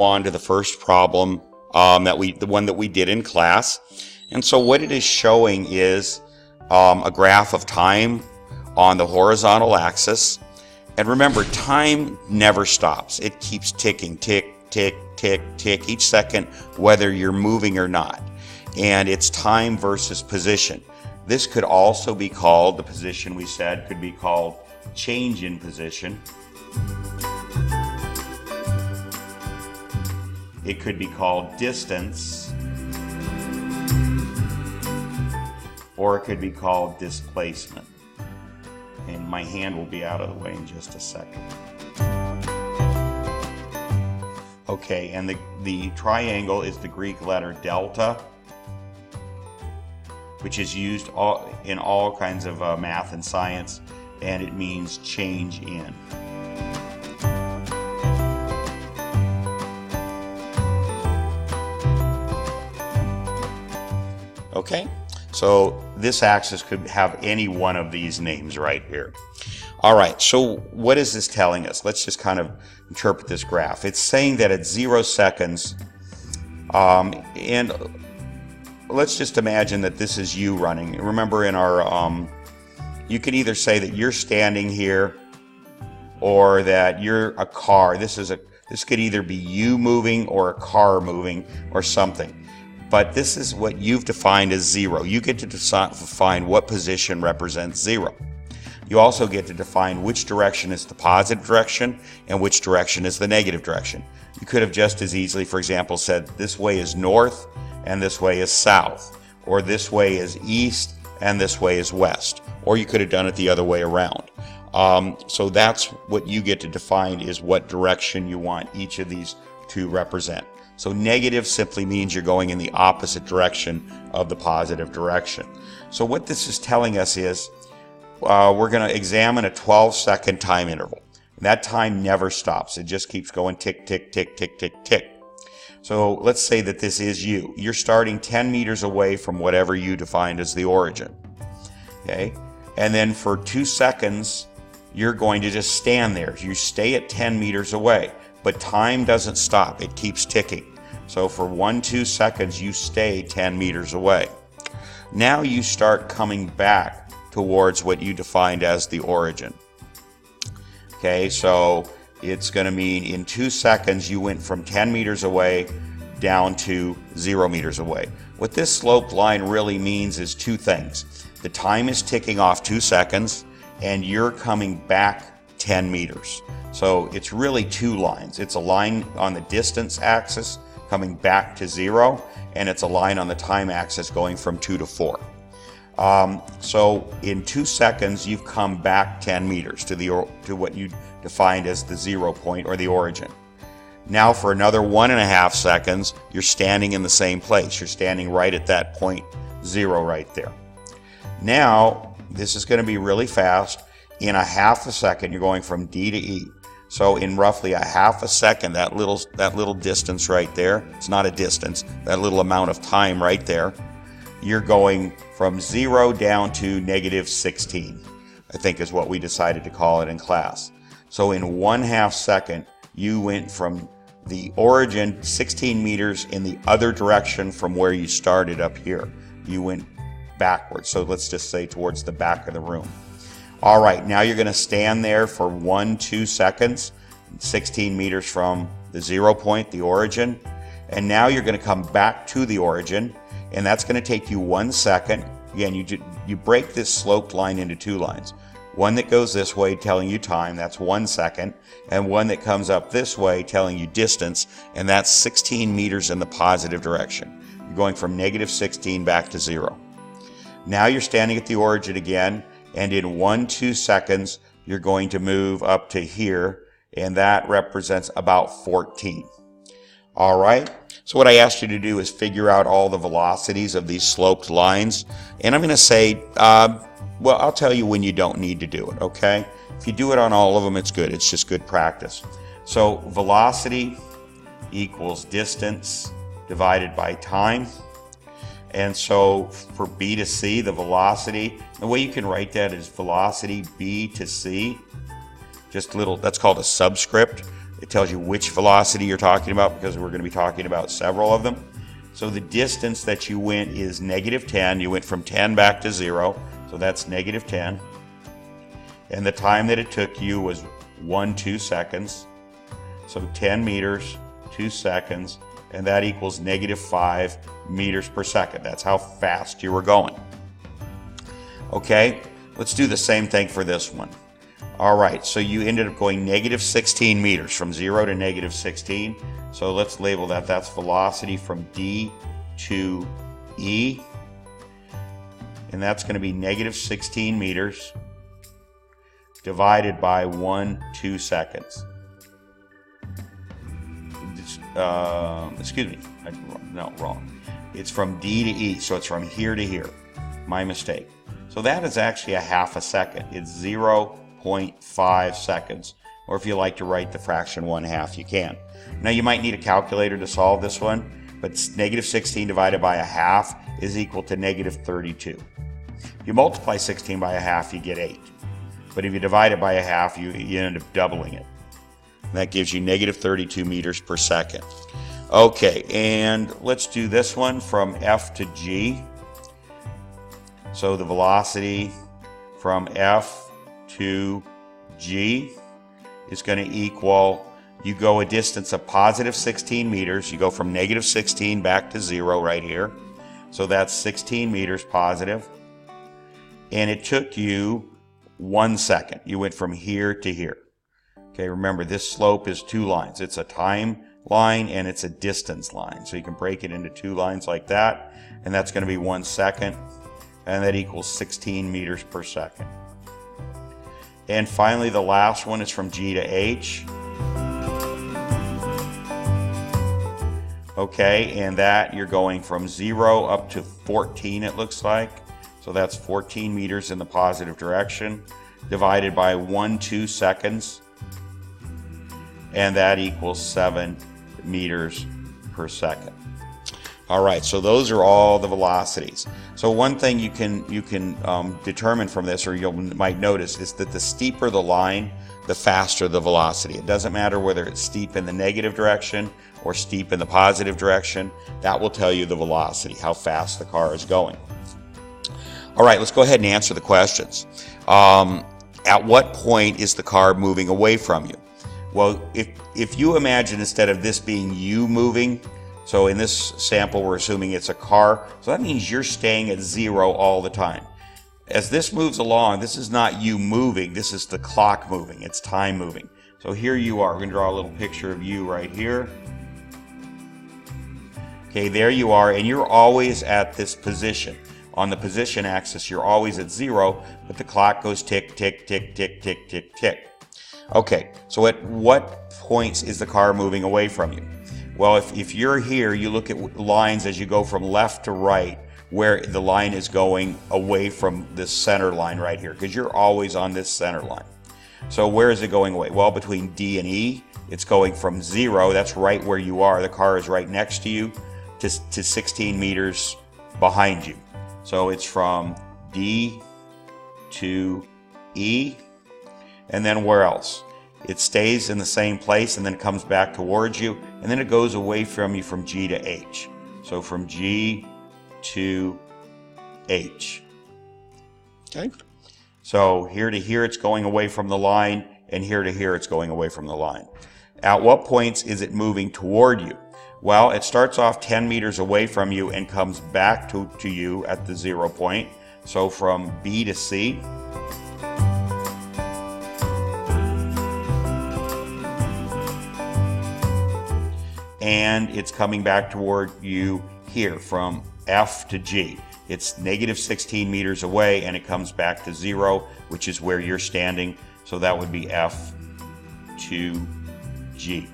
On to the first problem the one that we did in class. And so what it is showing is a graph of time on the horizontal axis. And remember, time never stops. It keeps ticking, tick, tick, tick, tick, each second, whether you're moving or not. And it's time versus position. This could also be called, the position we said could be called change in position. It could be called distance, or it could be called displacement. And my hand will be out of the way in just a second. Okay, and the triangle is the Greek letter delta, which is used in all kinds of math and science, and it means change in. Okay, so this axis could have any one of these names right here. All right, so what is this telling us? Let's just kind of interpret this graph. It's saying that at 0 seconds, and let's just imagine that this is you running. Remember in our, you could either say that you're standing here or that you're a car. This could either be you moving or a car moving or something. But this is what you've defined as 0. You get to define what position represents 0. You also get to define which direction is the positive direction and which direction is the negative direction. You could have just as easily, for example, said this way is north and this way is south, or this way is east and this way is west, or you could have done it the other way around. So that's what you get to define, is what direction you want each of these to represent. So negative simply means you're going in the opposite direction of the positive direction. So what this is telling us is we're going to examine a 12-second time interval. And that time never stops. It just keeps going tick, tick, tick, tick, tick, tick. So let's say that this is you. You're starting 10 meters away from whatever you defined as the origin. Okay? And then for 2 seconds, you're going to just stand there. You stay at 10 meters away. But time doesn't stop. It keeps ticking. So for 1-2 seconds, you stay 10 meters away. Now you start coming back towards what you defined as the origin. Okay, so it's going to mean in 2 seconds, you went from 10 meters away down to 0 meters away. What this sloped line really means is two things. The time is ticking off 2 seconds, and you're coming back 10 meters. So it's really two lines. It's a line on the distance axis coming back to 0, and it's a line on the time axis going from 2 to 4. So in 2 seconds, you've come back 10 meters to what you defined as the 0 point or the origin. Now for another 1.5 seconds, you're standing in the same place. You're standing right at that point 0 right there. Now, this is going to be really fast. In a half a second, you're going from D to E. So in roughly a half a second, that little distance right there, it's not a distance, that little amount of time right there, you're going from 0 down to -16, I think is what we decided to call it in class. So in 1/2 second, you went from the origin 16 meters in the other direction from where you started up here. You went backwards, so let's just say towards the back of the room. All right, now you're going to stand there for 1-2 seconds, 16 meters from the 0 point, the origin. And now you're going to come back to the origin, and that's going to take you 1 second. Again, you break this sloped line into two lines. One that goes this way telling you time, that's 1 second, and one that comes up this way telling you distance, and that's 16 meters in the positive direction. You're going from -16 back to 0. Now you're standing at the origin again, and in 1-2 seconds, you're going to move up to here, and that represents about 14. All right, so what I asked you to do is figure out all the velocities of these sloped lines, and I'm going to say, well, I'll tell you when you don't need to do it, okay? If you do it on all of them, it's good. It's just good practice. So velocity equals distance divided by time. And so for B to C, the velocity, the way you can write that is velocity B to C, just little, that's called a subscript. It tells you which velocity you're talking about because we're going to be talking about several of them. So the distance that you went is -10. You went from 10 back to 0, so that's -10. And the time that it took you was 2 seconds. So 10 meters, 2 seconds, and that equals -5 meters per second. That's how fast you were going. Okay, let's do the same thing for this one. All right, so you ended up going -16 meters, from 0 to -16. So let's label that. That's velocity from D to E. And that's going to be -16 meters divided by 2 seconds. Excuse me. No, wrong. It's from D to E, so it's from here to here. My mistake. So that is actually a half a second. It's 0.5 seconds. Or if you like to write the fraction 1/2, you can. Now you might need a calculator to solve this one, but -16 divided by a half is equal to -32. If you multiply 16 by a half, you get 8. But if you divide it by a half, you end up doubling it. And that gives you -32 meters per second. Okay, and let's do this one from F to G. So the velocity from F to G is going to equal, you go a distance of +16 meters. You go from -16 back to 0 right here. So that's 16 meters positive. And it took you 1 second. You went from here to here. Okay, remember this slope is 2 lines. It's a time line and it's a distance line. So you can break it into 2 lines like that. And that's going to be 1 second. And that equals 16 meters per second. And finally, the last one is from G to H. Okay, and that you're going from 0 up to 14, it looks like. So that's 14 meters in the positive direction, divided by 2 seconds. And that equals 7 meters per second. All right, so those are all the velocities. So one thing you can determine from this, or you might notice, is that the steeper the line, the faster the velocity. It doesn't matter whether it's steep in the negative direction or steep in the positive direction. That will tell you the velocity, how fast the car is going. All right, let's go ahead and answer the questions. At what point is the car moving away from you? Well, if you imagine instead of this being you moving, so in this sample, we're assuming it's a car. So that means you're staying at 0 all the time. As this moves along, this is not you moving. This is the clock moving. It's time moving. So here you are. We're going to draw a little picture of you right here. Okay, there you are. And you're always at this position. On the position axis, you're always at 0, but the clock goes tick, tick, tick, tick, tick, tick, tick. Okay, so at what points is the car moving away from you? Well, if you're here, you look at lines as you go from left to right, where the line is going away from this center line right here, because you're always on this center line. So where is it going away? Well, between D and E, it's going from 0, that's right where you are, the car is right next to you, to 16 meters behind you. So it's from D to E, and then where else? It stays in the same place and then it comes back towards you, and then it goes away from you from G to H. So from G to H. Okay. So here to here it's going away from the line, and here to here it's going away from the line. At what points is it moving toward you? Well, it starts off 10 meters away from you and comes back to you at the 0 point. So from B to C. And it's coming back toward you here from F to G. It's -16 meters away and it comes back to 0, which is where you're standing. So that would be F to G.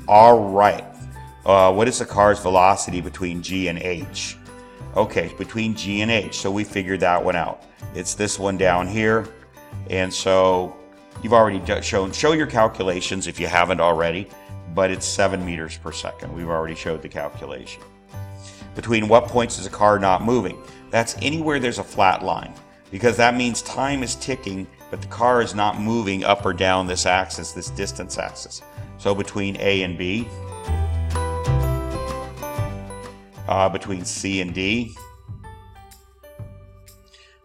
All right. What is the car's velocity between G and H? Okay, between G and H. So we figured that one out. It's this one down here. And so you've already show your calculations if you haven't already. But it's 7 meters per second. We've already showed the calculation. Between what points is a car not moving? That's anywhere there's a flat line, because that means time is ticking, but the car is not moving up or down this axis, this distance axis. So between A and B, between C and D.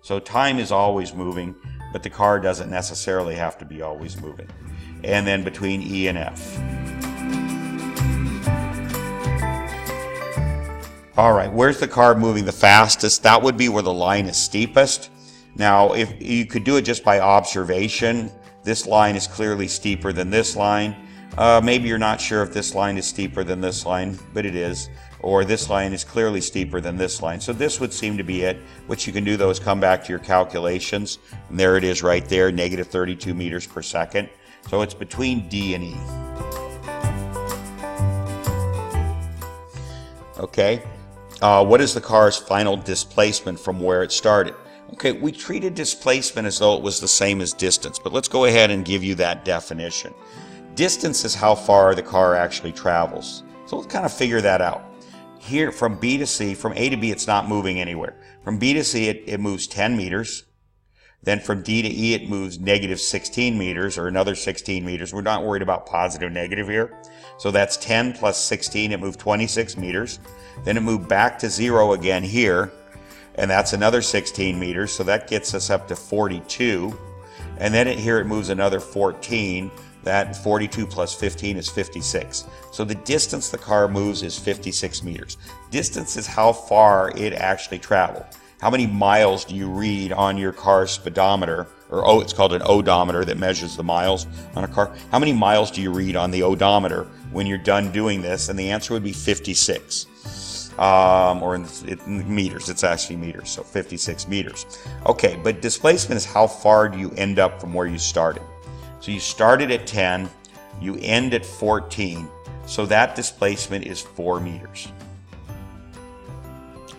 So time is always moving, but the car doesn't necessarily have to be always moving. And then between E and F. All right, where's the car moving the fastest? That would be where the line is steepest. Now, if you could do it just by observation, this line is clearly steeper than this line. Maybe you're not sure if this line is steeper than this line, but it is. Or this line is clearly steeper than this line. So this would seem to be it. What you can do, though, is come back to your calculations. And there it is right there, negative 32 meters per second. So it's between D and E. Okay. What is the car's final displacement from where it started? Okay, we treated displacement as though it was the same as distance, but let's go ahead and give you that definition. Distance is how far the car actually travels. So let's kind of figure that out. Here, from B to C, from A to B, it's not moving anywhere. From B to C, it moves 10 meters. Then from D to E, it moves negative 16 meters, or another 16 meters. We're not worried about positive, negative here. So that's 10 plus 16, it moved 26 meters. Then it moved back to 0 again here, and that's another 16 meters, so that gets us up to 42. And then here it moves another 14. That 42 plus 15 is 56. So the distance the car moves is 56 meters. Distance is how far it actually traveled. How many miles do you read on your car's speedometer, or it's called an odometer that measures the miles on a car. How many miles do you read on the odometer when you're done doing this? And the answer would be 56. Or in meters, it's actually meters, so 56 meters. Okay, but displacement is how far do you end up from where you started. So you started at 10, you end at 14, so that displacement is 4 meters.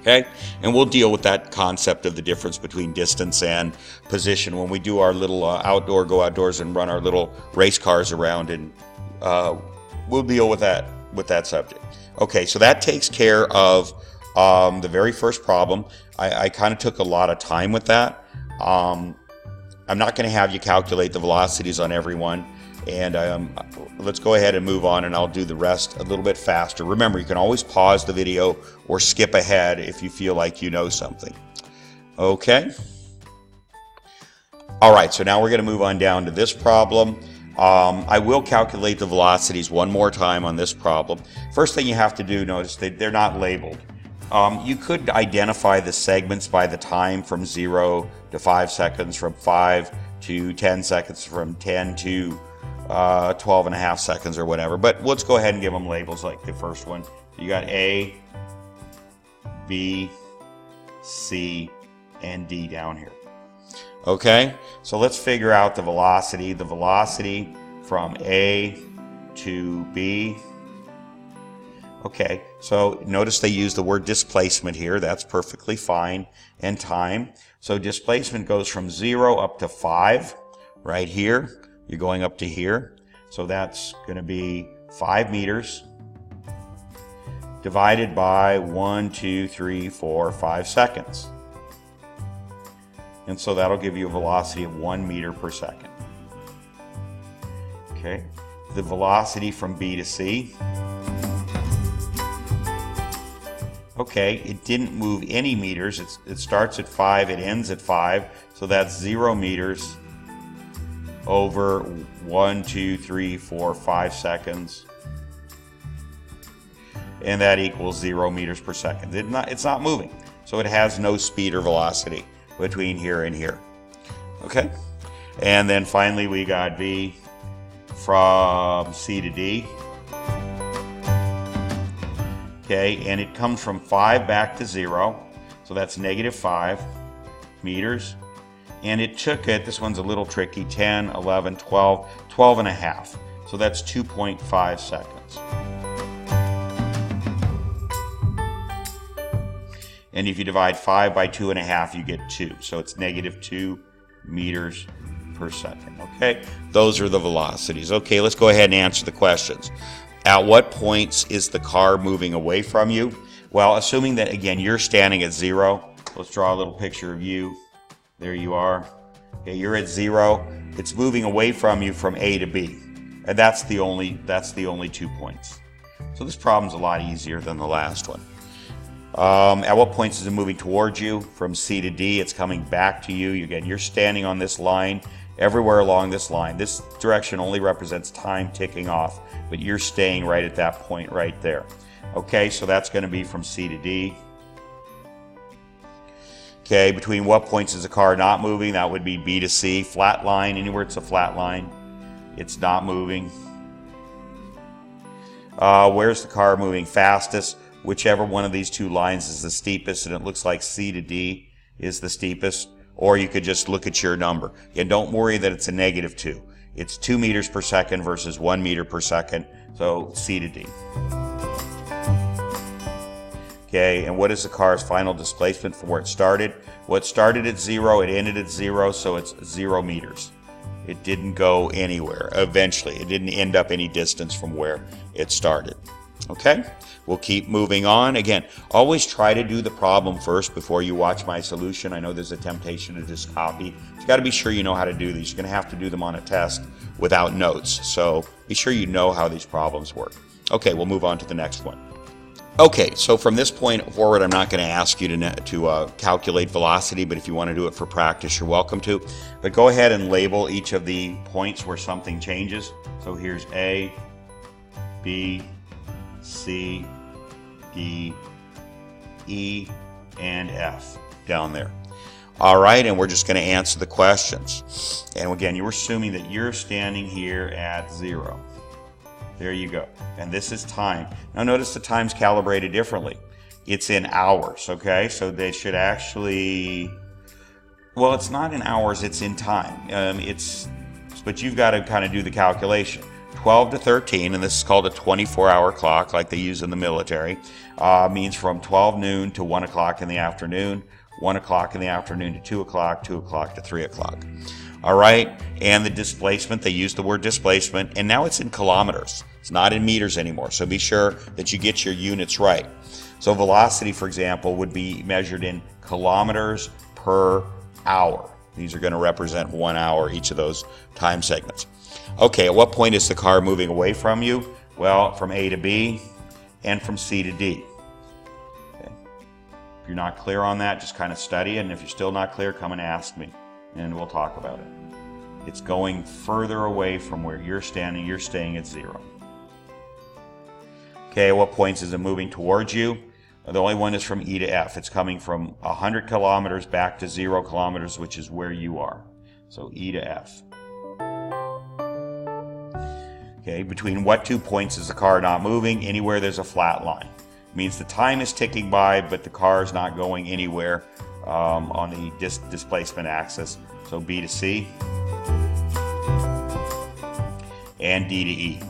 Okay, and we'll deal with that concept of the difference between distance and position when we do our little go outdoors and run our little race cars around, and we'll deal with that subject. Okay, so that takes care of the very first problem. I kind of took a lot of time with that. I'm not going to have you calculate the velocities on everyone, and let's go ahead and move on, and I'll do the rest a little bit faster. Remember, you can always pause the video or skip ahead if you feel like you know something. Okay? All right, so now we're going to move on down to this problem. I will calculate the velocities one more time on this problem. First thing you have to do, notice they're not labeled. You could identify the segments by the time from 0 to 5 seconds, from 5 to 10 seconds, from 10 to 12 and a half seconds or whatever. But let's go ahead and give them labels like the first one. You got A, B, C, and D down here. Okay, so let's figure out the velocity. The velocity from A to B. Okay, so notice they use the word displacement here. That's perfectly fine. And time. So displacement goes from 0 up to 5 right here. You're going up to here. So that's going to be 5 meters divided by 1, 2, 3, 4, 5 seconds. And so that'll give you a velocity of 1 meter per second. Okay, the velocity from B to C. Okay, it didn't move any meters. It starts at 5, it ends at 5, so that's 0 meters over 1, 2, 3, 4, 5 seconds. And that equals 0 meters per second. It's not moving, so it has no speed or velocity between here and here. Okay, and then finally we got V from C to D. Okay, and it comes from 5 back to 0, so that's negative 5 meters. And it took it, this one's a little tricky, 10, 11, 12, 12 and a half. So that's 2.5 seconds. And if you divide 5 by 2.5, you get 2. So it's negative 2 meters per second. Okay, those are the velocities. Okay, let's go ahead and answer the questions. At what points is the car moving away from you? Well, assuming that, again, you're standing at 0, let's draw a little picture of you. There you are. Okay, you're at 0. It's moving away from you from A to B. And that's the only 2 points. So this problem's a lot easier than the last one. At what points is it moving towards you? From C to D, it's coming back to you. Again, you're standing on this line, everywhere along this line. This direction only represents time ticking off, but you're staying right at that point right there. Okay, so that's going to be from C to D. Okay, between what points is the car not moving? That would be B to C. Flat line, anywhere it's a flat line, it's not moving. Where's the car moving fastest? Whichever one of these two lines is the steepest, and it looks like C to D is the steepest. Or you could just look at your number. And don't worry that it's a -2. It's 2 meters per second versus 1 meter per second, so C to D. Okay, and what is the car's final displacement from where it started? Well, it started at 0, it ended at 0, so it's 0 meters. It didn't go anywhere. Eventually, it didn't end up any distance from where it started. Okay, we'll keep moving on. Again, always try to do the problem first before you watch my solution. I know there's a temptation to just copy. You got to be sure you know how to do these. You're going to have to do them on a test without notes. So be sure you know how these problems work. Okay, we'll move on to the next one. Okay, so from this point forward, I'm not going to ask you to calculate velocity, but if you want to do it for practice, you're welcome to. But go ahead and label each of the points where something changes. So here's A, B, C, D, E, and F down there. All right, and we're just going to answer the questions. And again, you're assuming that you're standing here at 0. There you go. And this is time. Now notice the time's calibrated differently. It's in hours, okay? So they should actually, well, it's not in hours, it's in time. But you've got to kind of do the calculation. 12 to 13, and this is called a 24-hour clock like they use in the military, means from 12 noon to 1 o'clock in the afternoon, 1 o'clock in the afternoon to 2 o'clock, 2 o'clock to 3 o'clock. All right, and the displacement, they use the word displacement, and now it's in kilometers. It's not in meters anymore, so be sure that you get your units right. So velocity, for example, would be measured in kilometers per hour. These are going to represent 1 hour, each of those time segments. Okay, at what point is the car moving away from you? Well, from A to B and from C to D. Okay. If you're not clear on that, just kind of study it, and if you're still not clear, come and ask me, and we'll talk about it. It's going further away from where you're standing. You're staying at 0. Okay, at what points is it moving towards you? The only one is from E to F. It's coming from 100 kilometers back to 0 kilometers, which is where you are. So E to F. Okay, between what 2 points is the car not moving? Anywhere there's a flat line. It means the time is ticking by, but the car is not going anywhere on the displacement axis. So B to C and D to E.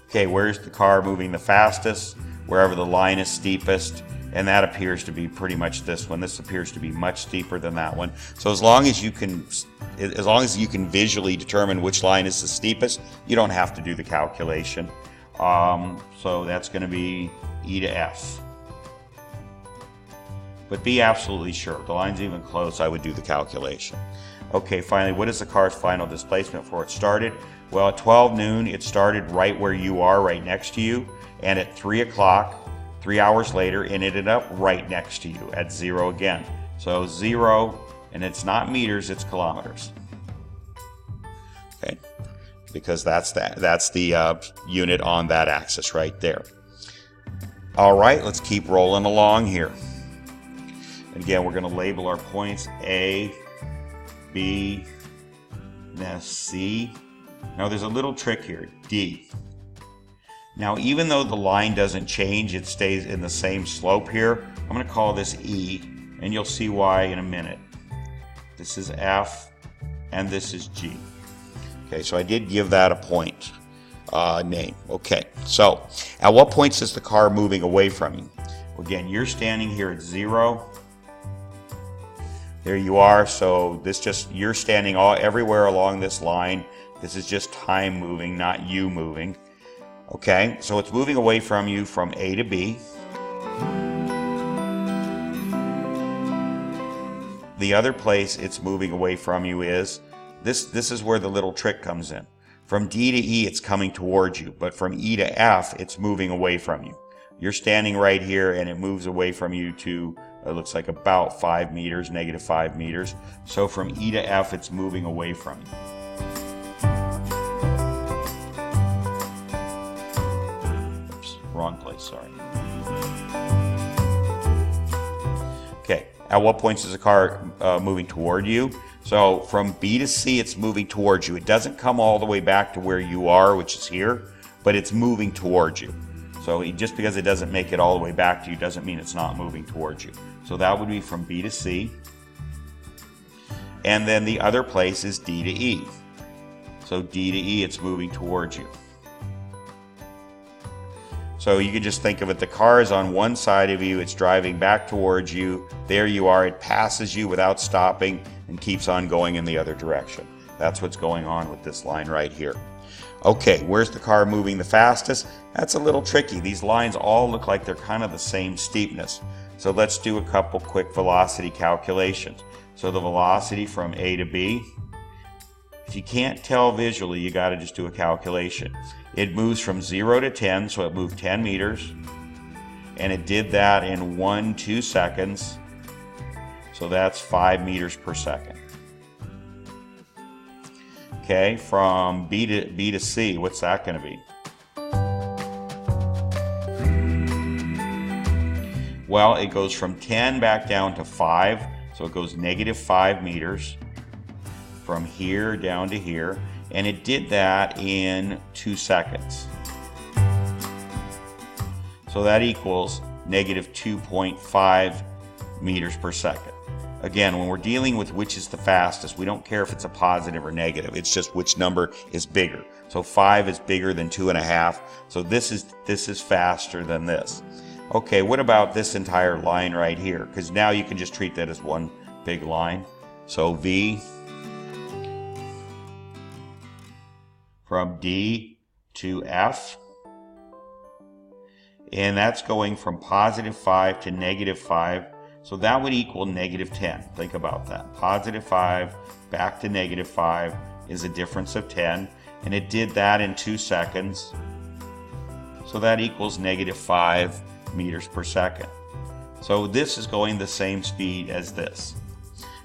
Okay, where's the car moving the fastest? Wherever the line is steepest, and that appears to be pretty much this one. This appears to be much steeper than that one. So as long as you can visually determine which line is the steepest, you don't have to do the calculation. So that's going to be E to F. But be absolutely sure. If the line's even close, I would do the calculation. Okay, finally, what is the car's final displacement before it started? Well, at 12 noon, it started right where you are, right next to you. And at 3 o'clock, 3 hours later, it ended up right next to you at 0 again. So 0, and it's not meters, it's kilometers. Okay, because that's the unit on that axis right there. All right, let's keep rolling along here. And again, we're going to label our points A, B, and C. Now there's a little trick here, D. Now even though the line doesn't change, it stays in the same slope here, I'm going to call this E, and you'll see why in a minute. This is F, and this is G. Okay, so I did give that a point name. Okay, so at what points is the car moving away from you? Well, again, you're standing here at 0. There you are, so you're standing everywhere along this line. This is just time moving, not you moving. Okay, so it's moving away from you from A to B. the other place it's moving away from you is, this is where the little trick comes in. From D to E, it's coming towards you, but from E to F, it's moving away from you. You're standing right here and it moves away from you to, it looks like about 5 meters, -5 meters. So from E to F, it's moving away from you. Oops, wrong place, sorry. Okay, at what points is the car moving toward you? So from B to C, it's moving towards you. It doesn't come all the way back to where you are, which is here, but it's moving towards you. So just because it doesn't make it all the way back to you doesn't mean it's not moving towards you. So that would be from B to C. And then the other place is D to E. So D to E, it's moving towards you. So you can just think of it, the car is on one side of you, it's driving back towards you, there you are, it passes you without stopping and keeps on going in the other direction. That's what's going on with this line right here. Okay, where's the car moving the fastest? That's a little tricky. These lines all look like they're kind of the same steepness. So let's do a couple quick velocity calculations. So the velocity from A to B, if you can't tell visually, you got to just do a calculation. It moves from 0 to 10, so it moved 10 meters, and it did that in 2 seconds, so that's 5 meters per second. Okay, from B to C, what's that going to be? Well, it goes from 10 back down to 5, so it goes -5 meters from here down to here, and it did that in 2 seconds. So that equals -2.5 meters per second. Again, when we're dealing with which is the fastest, we don't care if it's a positive or negative. It's just which number is bigger. So 5 is bigger than 2.5. So this is faster than this. Okay, what about this entire line right here? Because now you can just treat that as one big line. So V from D to F, and that's going from +5 to -5, so that would equal -10. Think about that. +5 back to -5 is a difference of 10, and it did that in 2 seconds, so that equals -5 meters per second. So this is going the same speed as this.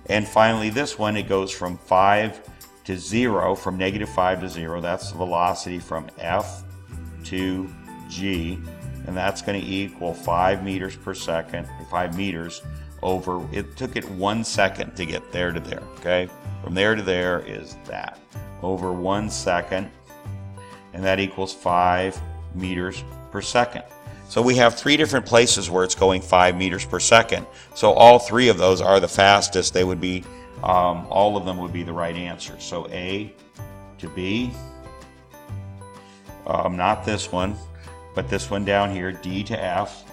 And finally this one, it goes from 5 to 0, from -5 to 0. That's the velocity from F to G, and that's going to equal 5 meters per second, 5 meters over, it took it 1 second to get there to there, okay? From there to there is that, over 1 second, and that equals 5 meters per second. So we have 3 different places where it's going 5 meters per second. So all 3 of those are the fastest. They would be, all of them would be the right answer. So A to B, not this one, but this one down here, D to F,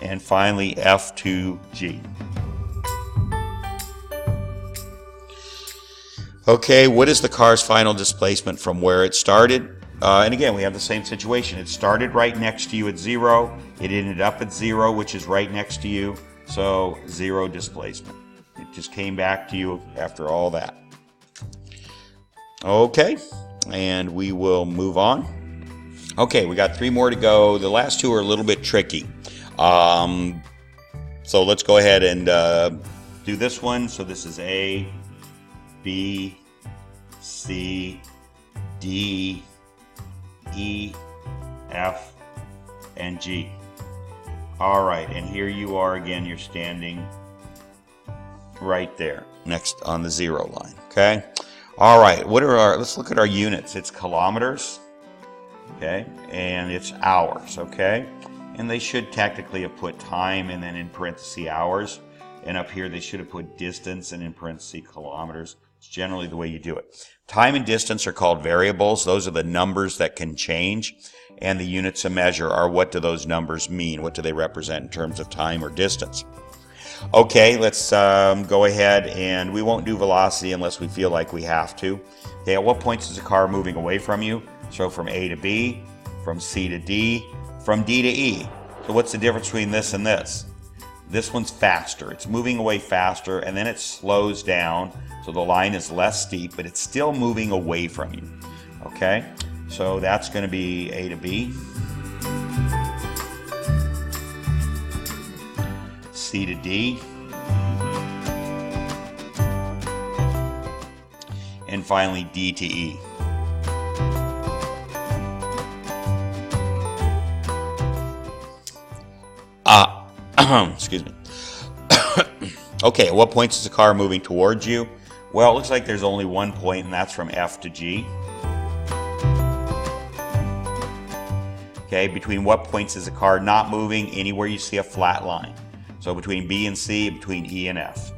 and finally F to G. Okay, what is the car's final displacement from where it started? And again, we have the same situation. It started right next to you at 0. It ended up at 0, which is right next to you. So 0 displacement. It just came back to you after all that. Okay, and we will move on. Okay, we got 3 more to go. The last 2 are a little bit tricky. So let's go ahead and do this one. So this is A, B, C, D, E, F, and G. All right, and here you are again, you're standing right there, next on the 0 line, okay? All right, let's look at our units. It's kilometers, okay, and it's hours, okay? And they should technically have put time and then in parentheses hours, and up here they should have put distance and in parentheses kilometers. It's generally the way you do it. Time and distance are called variables. Those are the numbers that can change. And the units of measure are, what do those numbers mean? What do they represent in terms of time or distance? Okay, let's go ahead, and we won't do velocity unless we feel like we have to. Okay, at what points is a car moving away from you? So from A to B, from C to D, from D to E. So what's the difference between this and this? This one's faster. It's moving away faster, and then it slows down, so the line is less steep, but it's still moving away from you. Okay, so that's going to be A to B, C to D, and finally D to E. Excuse me. Okay, at what points is the car moving towards you? Well, it looks like there's only one point, and that's from F to G. Okay, between what points is the car not moving? Anywhere you see a flat line. So between B and C, between E and F.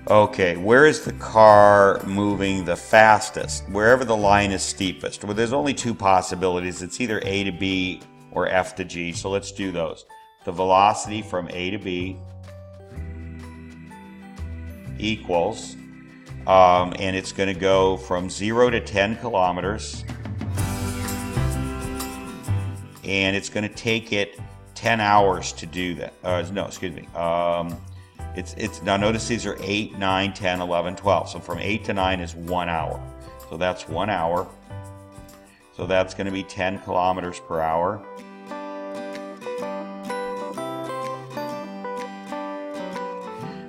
Okay, where is the car moving the fastest? Wherever the line is steepest. Well, there's only two possibilities. It's either A to B or F to G. So let's do those. The velocity from A to B equals, and it's going to go from 0 to 10 kilometers. And it's going to take it 10 hours to do that. No, excuse me. Now notice these are 8, 9, 10, 11, 12. So from 8 to 9 is 1 hour. So that's 1 hour. So that's going to be 10 kilometers per hour.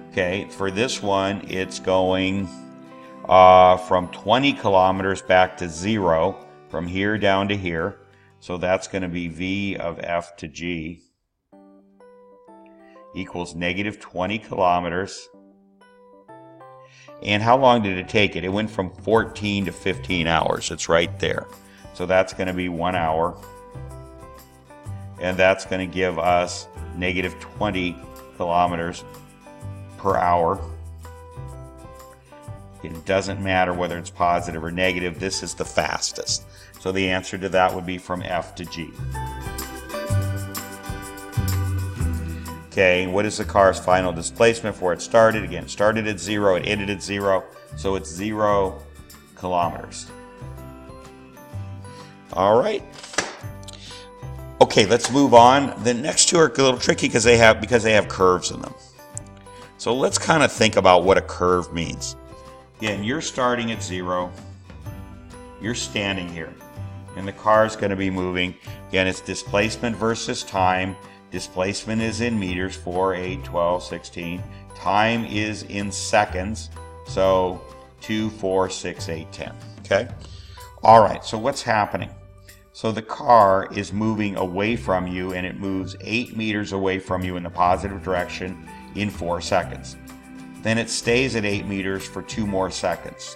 Okay, for this one, it's going from 20 kilometers back to 0, from here down to here. So that's going to be V of F to G equals negative 20 kilometers. And how long did it take it? It went from 14 to 15 hours. It's right there. So that's going to be 1 hour. And that's going to give us negative 20 kilometers per hour. It doesn't matter whether it's positive or negative. This is the fastest. So the answer to that would be from F to G. Okay, what is the car's final displacement before it started? Again, it started at 0, it ended at 0, so it's 0 kilometers. All right. Okay, let's move on. The next two are a little tricky because they have curves in them. So let's kind of think about what a curve means. Again, you're starting at 0. You're standing here, and the car is going to be moving. Again, it's displacement versus time. Displacement is in meters, 4, 8, 12, 16. Time is in seconds, so 2, 4, 6, 8, 10. Okay? All right, so what's happening? So the car is moving away from you, and it moves 8 meters away from you in the positive direction in 4 seconds. Then it stays at 8 meters for 2 more seconds.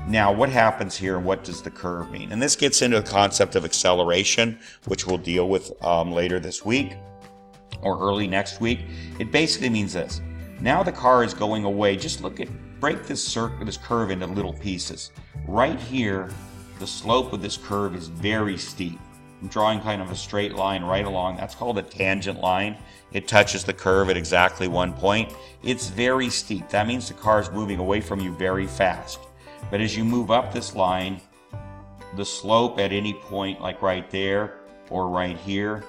Now, what happens here and what does the curve mean? And this gets into the concept of acceleration, which we'll deal with later this week or early next week. It basically means this. Now the car is going away. Just break this curve into little pieces. Right here, the slope of this curve is very steep. I'm drawing kind of a straight line right along. That's called a tangent line. It touches the curve at exactly one point. It's very steep. That means the car is moving away from you very fast. But as you move up this line, the slope at any point, like right there or right here,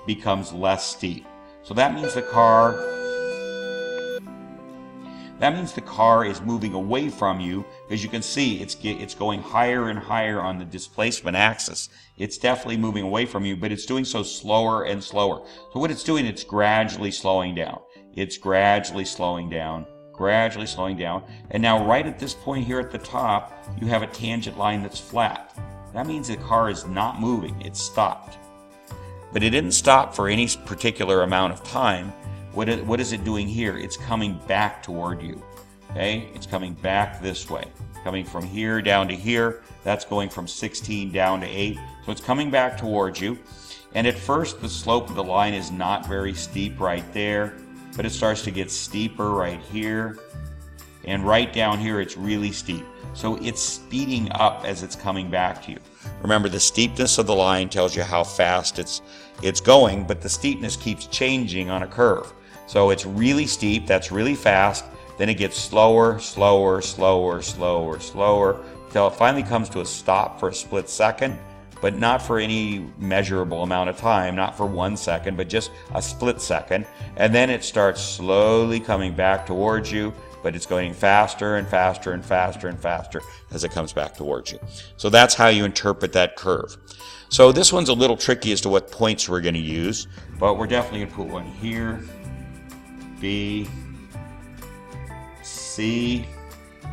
becomes less steep. So that means the car is moving away from you. As you can see, it's going higher and higher on the displacement axis. It's definitely moving away from you, but it's doing so slower and slower. So what it's doing, it's gradually slowing down. It's gradually slowing down. Gradually slowing down, and now right at this point here at the top, you have a tangent line that's flat. That means the car is not moving, it's stopped. But it didn't stop for any particular amount of time. What is it doing here? It's coming back toward you. Okay, it's coming back this way, coming from here down to here. That's going from 16 down to 8. So it's coming back towards you. And at first, the slope of the line is not very steep right there. But it starts to get steeper right here, and right down here it's really steep. So it's speeding up as it's coming back to you. Remember, the steepness of the line tells you how fast it's going, but the steepness keeps changing on a curve. So it's really steep, that's really fast, then it gets slower, slower, slower, slower, slower, till it finally comes to a stop for a split second, but not for any measurable amount of time, not for 1 second, but just a split second. And then it starts slowly coming back towards you, but it's going faster and faster and faster and faster as it comes back towards you. So that's how you interpret that curve. So this one's a little tricky as to what points we're going to use, but we're definitely going to put one here, B, C.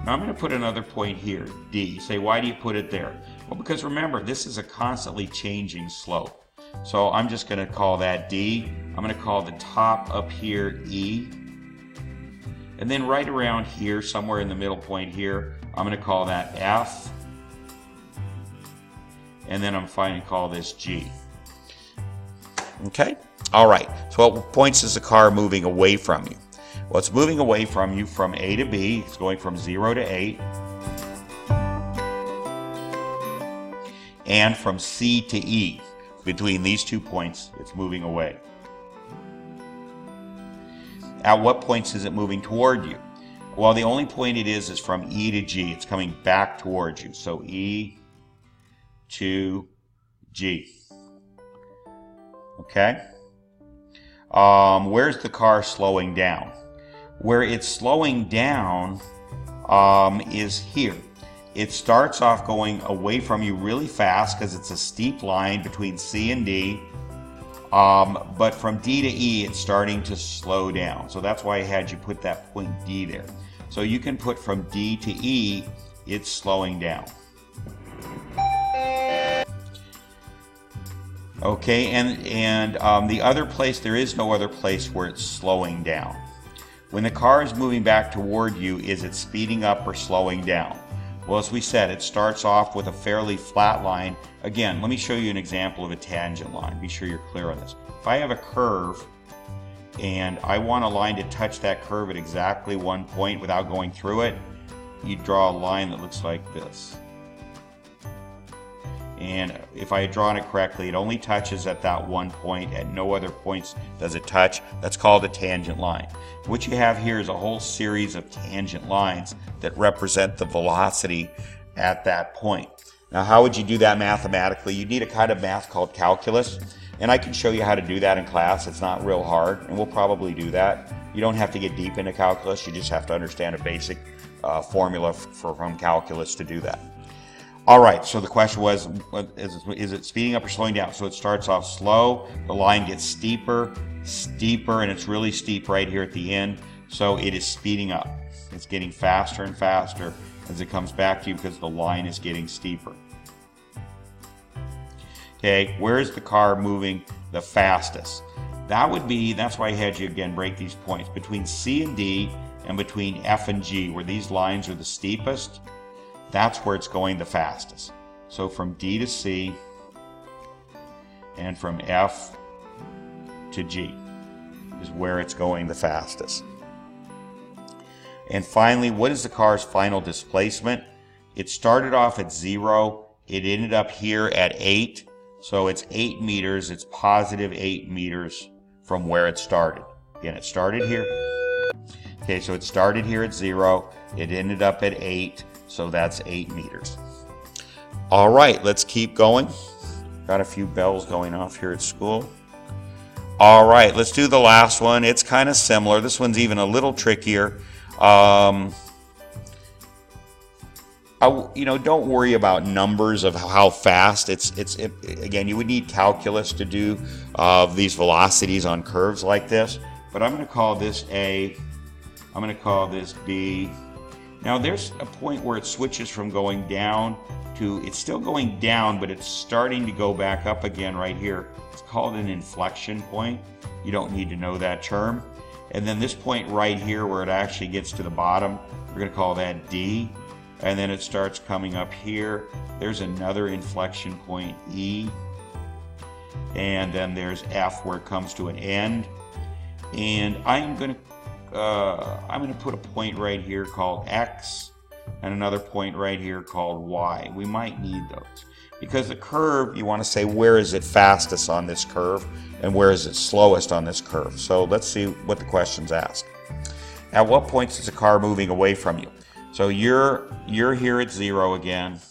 Now I'm going to put another point here, D. Say, why do you put it there? Well, because remember, this is a constantly changing slope. So I'm just going to call that D. I'm going to call the top up here E. And then right around here, somewhere in the middle point here, I'm going to call that F. And then I'm finally call this G. Okay? All right. So what points is the car moving away from you? Well, it's moving away from you from A to B. It's going from 0 to 8. And from C to E. Between these 2 points, it's moving away. At what points is it moving toward you? Well, the only point it is from E to G. It's coming back towards you. So E to G. Okay? Where's the car slowing down? Where it's slowing down is here. It starts off going away from you really fast because it's a steep line between C and D. But from D to E, it's starting to slow down. So that's why I had you put that point D there. So you can put from D to E, it's slowing down. Okay, and the other place, there is no other place where it's slowing down. When the car is moving back toward you, is it speeding up or slowing down? Well, as we said, it starts off with a fairly flat line. Again, let me show you an example of a tangent line. Be sure you're clear on this. If I have a curve and I want a line to touch that curve at exactly 1 point without going through it, you draw a line that looks like this. And if I had drawn it correctly, it only touches at that 1 point. At no other points does it touch. That's called a tangent line. What you have here is a whole series of tangent lines that represent the velocity at that point. Now, how would you do that mathematically? You need a kind of math called calculus, and I can show you how to do that in class. It's not real hard, and we'll probably do that. You don't have to get deep into calculus. You just have to understand a basic formula from calculus to do that. All right, so the question was, is it speeding up or slowing down? So it starts off slow, the line gets steeper, and it's really steep right here at the end. So it is speeding up. It's getting faster and faster as it comes back to you because the line is getting steeper. Okay, where is the car moving the fastest? That's why I had you again break these points. Between C and D and between F and G, where these lines are the steepest, that's where it's going the fastest. So from D to C and from F to G is where it's going the fastest. And finally, what is the car's final displacement? It started off at 0. It ended up here at 8. So it's 8 meters. It's positive 8 meters from where it started. Again, it started here. Okay, so it started here at 0. It ended up at 8. So that's 8 meters. All right, let's keep going. Got a few bells going off here at school. All right, let's do the last one. It's kind of similar. This one's even a little trickier. Don't worry about numbers of how fast. Again, you would need calculus to do these velocities on curves like this. But I'm going to call this A. I'm going to call this B. Now there's a point where it switches from going down to, it's still going down, but it's starting to go back up again right here. It's called an inflection point. You don't need to know that term. And then this point right here where it actually gets to the bottom, we're going to call that D. And then it starts coming up here. There's another inflection point, E. And then there's F where it comes to an end. And I'm going to put a point right here called X and another point right here called Y. We might need those because the curve, you want to say where is it fastest on this curve and where is it slowest on this curve. So let's see what the questions ask. At what points is the car moving away from you? So you're here at 0 again.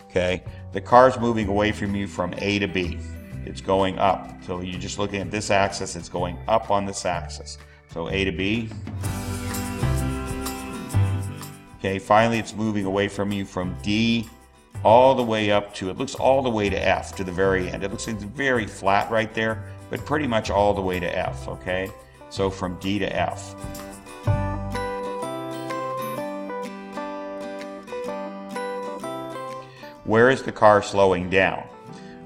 Okay, the car's moving away from you from A to B. It's going up. So you're just looking at this axis, it's going up on this axis. So A to B. Okay, finally it's moving away from you from D all the way up to, it looks all the way to F, to the very end. It looks like it's very flat right there, but pretty much all the way to F, okay? So from D to F. Where is the car slowing down?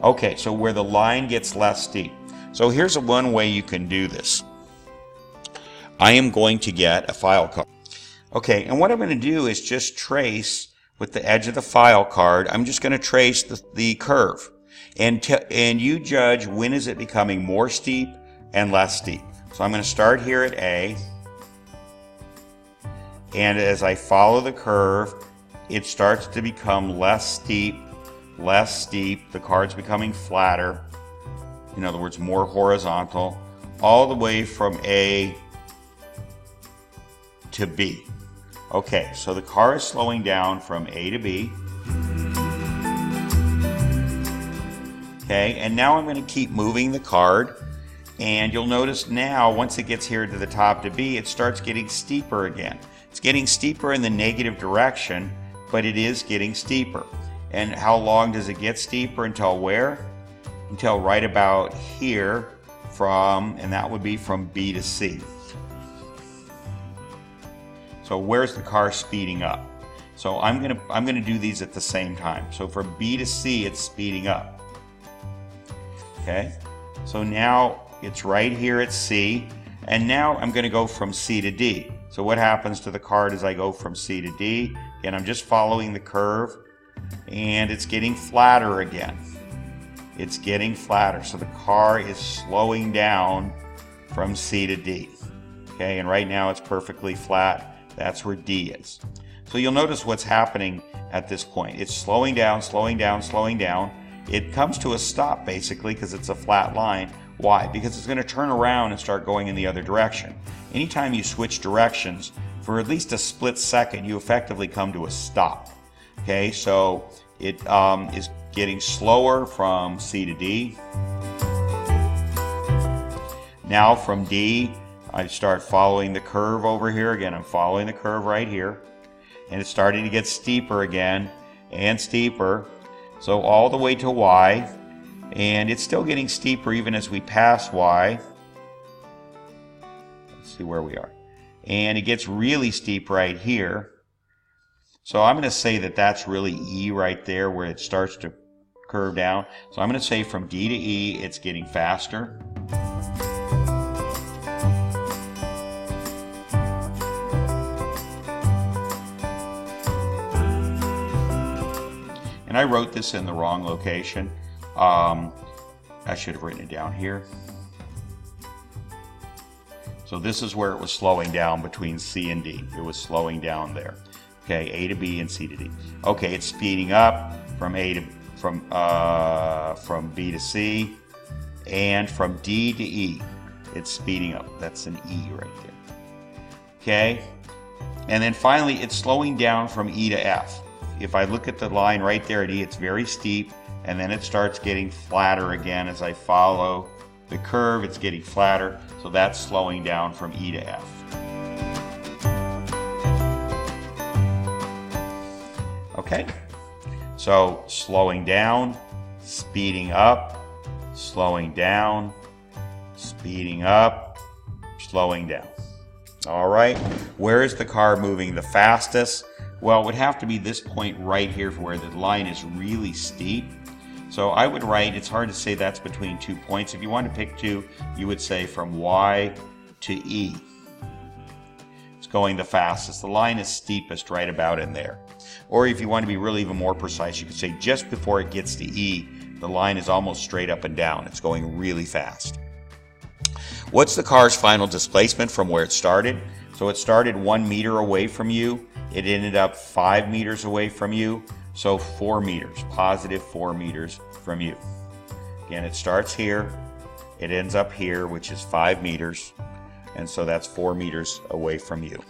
Okay, so where the line gets less steep. So here's one way you can do this. I am going to get a file card. Okay, and what I'm going to do is just trace with the edge of the file card. I'm just going to trace the curve. And you judge when is it becoming more steep and less steep. So I'm going to start here at A. And as I follow the curve, it starts to become less steep. The card's becoming flatter. In other words, more horizontal, all the way from A to B. Okay, so the car is slowing down from A to B. Okay, and now I'm going to keep moving the card. And you'll notice now, once it gets here to the top to B, it starts getting steeper again. It's getting steeper in the negative direction, but it is getting steeper. And how long does it get steeper? Until where? Until right about here and that would be from B to C. So where's the car speeding up? So I'm gonna do these at the same time. So from B to C, it's speeding up. Okay, so now it's right here at C, and now I'm gonna go from C to D. So what happens to the card as I go from C to D? Again, I'm just following the curve, and it's getting flatter again. It's getting flatter, so the car is slowing down from C to D. Okay, and right now it's perfectly flat. That's where D is. So you'll notice what's happening at this point. It's slowing down, slowing down, slowing down. It comes to a stop basically because it's a flat line. Why? Because it's going to turn around and start going in the other direction. Anytime you switch directions, for at least a split second, you effectively come to a stop. Okay, so it is getting slower from C to D. Now from D, I start following the curve over here. Again, I'm following the curve right here. And it's starting to get steeper again and steeper. So all the way to Y. And it's still getting steeper even as we pass Y. Let's see where we are. And it gets really steep right here. So I'm going to say that that's really E right there where it starts to curve down. So I'm going to say from D to E, it's getting faster. And I wrote this in the wrong location. I should have written it down here. So this is where it was slowing down between C and D. It was slowing down there. Okay, A to B and C to D. Okay, it's speeding up from from B to C, and from D to E. It's speeding up. That's an E right there. Okay, and then finally it's slowing down from E to F. If I look at the line right there at E, it's very steep, and then it starts getting flatter again as I follow the curve. It's getting flatter, so that's slowing down from E to F. Okay, so slowing down, speeding up, slowing down, speeding up, slowing down. All right, where is the car moving the fastest? Well, it would have to be this point right here where the line is really steep. So I would write, it's hard to say that's between 2 points. If you want to pick two, you would say from Y to E. It's going the fastest. The line is steepest right about in there. Or if you want to be really even more precise, you could say just before it gets to E, the line is almost straight up and down. It's going really fast. What's the car's final displacement from where it started? So it started 1 meter away from you. It ended up 5 meters away from you. So 4 meters, positive 4 meters from you. Again, it starts here. It ends up here, which is 5 meters. And so that's 4 meters away from you.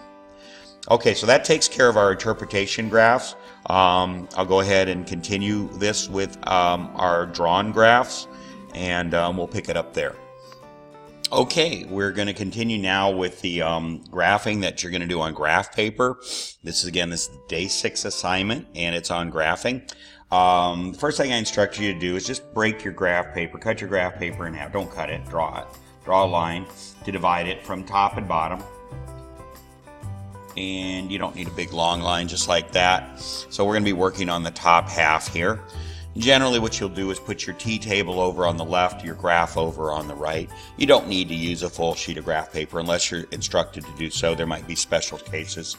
Okay, so that takes care of our interpretation graphs. I'll go ahead and continue this with our drawn graphs, and we'll pick it up there. Okay, we're going to continue now with the graphing that you're going to do on graph paper. This is day 6 assignment, and it's on graphing. The first thing I instruct you to do is just break your graph paper, cut your graph paper in half. Don't cut it, draw it. Draw a line to divide it from top and bottom. And you don't need a big long line just like that. So we're going to be working on the top half here. Generally what you'll do is put your t-table over on the left, your graph over on the right. You don't need to use a full sheet of graph paper unless you're instructed to do so. There might be special cases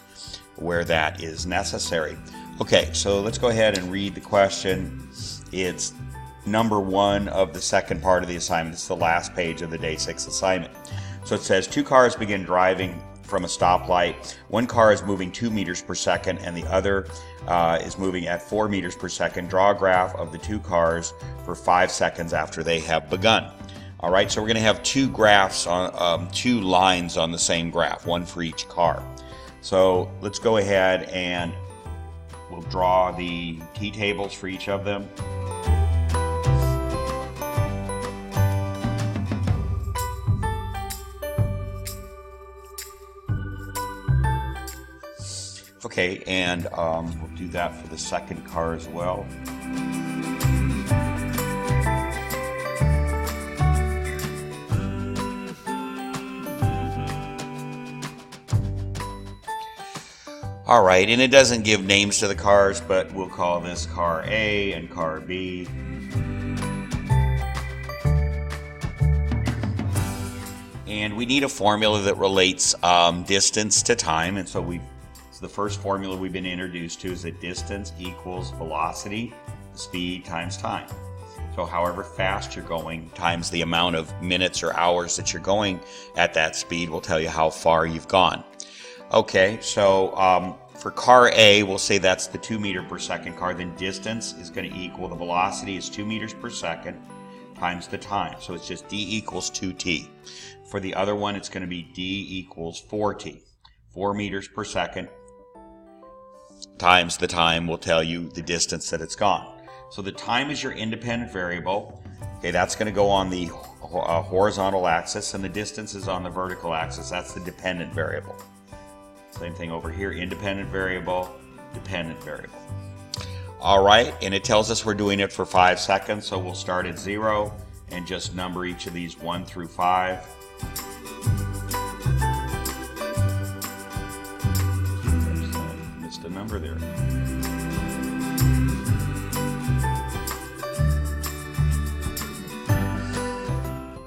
where that is necessary. Okay, so let's go ahead and read the question. It's number 1 of the second part of the assignment. It's the last page of the day 6 assignment. So it says 2 cars begin driving from a stoplight. One car is moving 2 meters per second and the other is moving at 4 meters per second. Draw a graph of the 2 cars for 5 seconds after they have begun. All right, so we're going to have 2 graphs on 2 lines on the same graph, one for each car. So let's go ahead and we'll draw the t-tables for each of them. Okay, and we'll do that for the second car as well. All right, and it doesn't give names to the cars, but we'll call this car A and car B. And we need a formula that relates distance to time, and so the first formula we've been introduced to is that distance equals velocity, speed times time. So however fast you're going times the amount of minutes or hours that you're going at that speed will tell you how far you've gone. Okay, so for car A, we'll say that's the 2 meter per second car. Then distance is going to equal the velocity is 2 meters per second times the time. So it's just d equals 2t. For the other one, it's going to be d equals 4t. 4 meters per second times the time will tell you the distance that it's gone. So the time is your independent variable. Okay, that's going to go on the horizontal axis, and the distance is on the vertical axis. That's the dependent variable. Same thing over here, independent variable, dependent variable. All right, and it tells us we're doing it for 5 seconds, so we'll start at 0 and just number each of these 1 through 5. Missed a number there.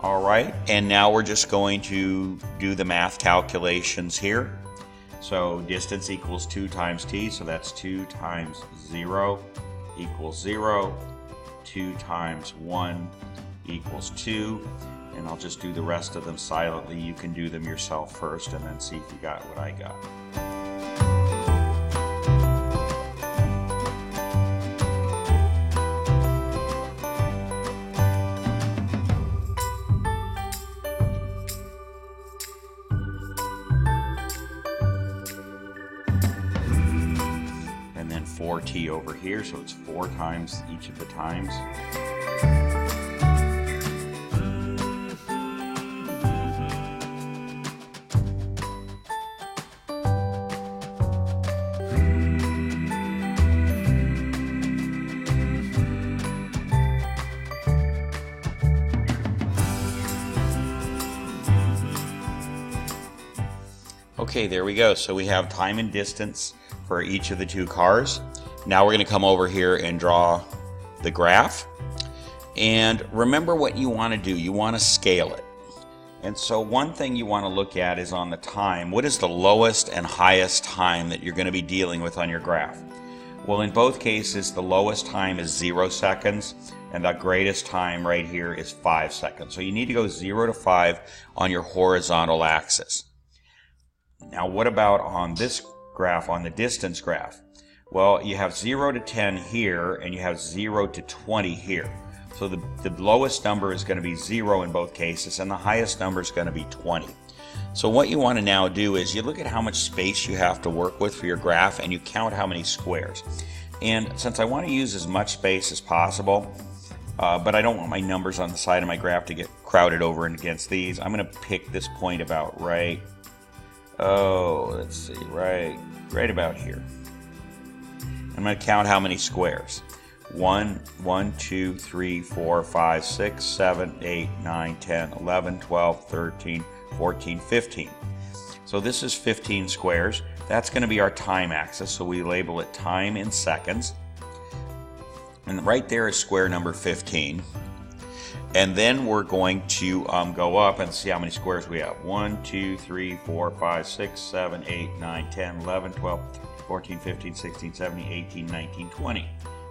All right, and now we're just going to do the math calculations here. So distance equals 2 times t, so that's 2 times 0 equals 0. 2 times 1 equals 2. And I'll just do the rest of them silently. You can do them yourself first and then see if you got what I got. And then 4t over here, so it's 4 times each of the times. Okay, there we go. So we have time and distance for each of the 2 cars. Now we're going to come over here and draw the graph. And remember what you want to do. You want to scale it. And so one thing you want to look at is on the time. What is the lowest and highest time that you're going to be dealing with on your graph? Well, in both cases, the lowest time is 0 seconds, and the greatest time right here is 5 seconds. So you need to go 0 to 5 on your horizontal axis. Now, what about on this graph, on the distance graph? Well, you have 0 to 10 here, and you have 0 to 20 here. So the lowest number is going to be 0 in both cases, and the highest number is going to be 20. So what you want to now do is you look at how much space you have to work with for your graph, and you count how many squares. And since I want to use as much space as possible, but I don't want my numbers on the side of my graph to get crowded over and against these, I'm going to pick this point about right about here. I'm going to count how many squares. 1, 2, 3, 4, 5, 6, 7, 8, 9, 10, 11, 12, 13, 14, 15. So this is 15 squares. That's going to be our time axis, so we label it time in seconds. And right there is square number 15. And then we're going to go up and see how many squares we have. 1, 2, 3, 4, 5, 6, 7, 8, 9, 10, 11, 12, 14, 15, 16, 17, 18, 19, 20.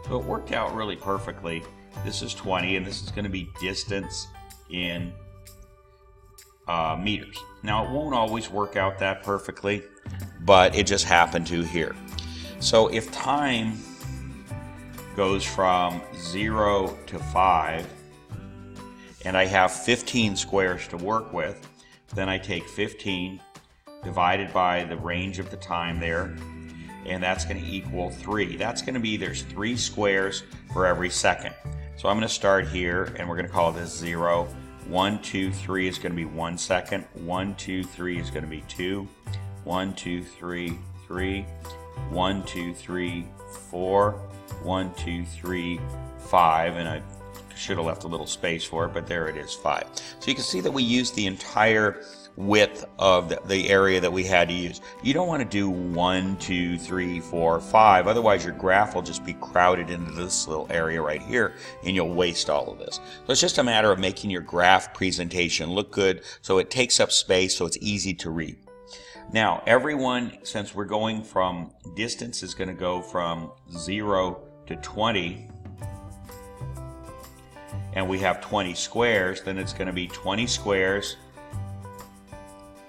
So it worked out really perfectly. This is 20, and this is going to be distance in meters. Now, it won't always work out that perfectly, but it just happened to here. So if time goes from 0 to 5, and I have 15 squares to work with, then I take 15 divided by the range of the time there, and that's going to equal 3. That's going to be, there's 3 squares for every second. So I'm going to start here, and we're going to call this 0. 1, 2, 3 is going to be 1 second. 1, 2, 3 is going to be 2. 1, 2, 3, 3. 1, 2, 3, 4. 1, 2, 3, 5. And I should have left a little space for it, but there it is, 5. So you can see that we used the entire width of the area that we had to use. You don't want to do 1, 2, 3, 4, 5. Otherwise, your graph will just be crowded into this little area right here, and you'll waste all of this. So it's just a matter of making your graph presentation look good so it takes up space so it's easy to read. Now, everyone, since we're going from distance is going to go from 0 to 20, and we have 20 squares, then it's going to be 20 squares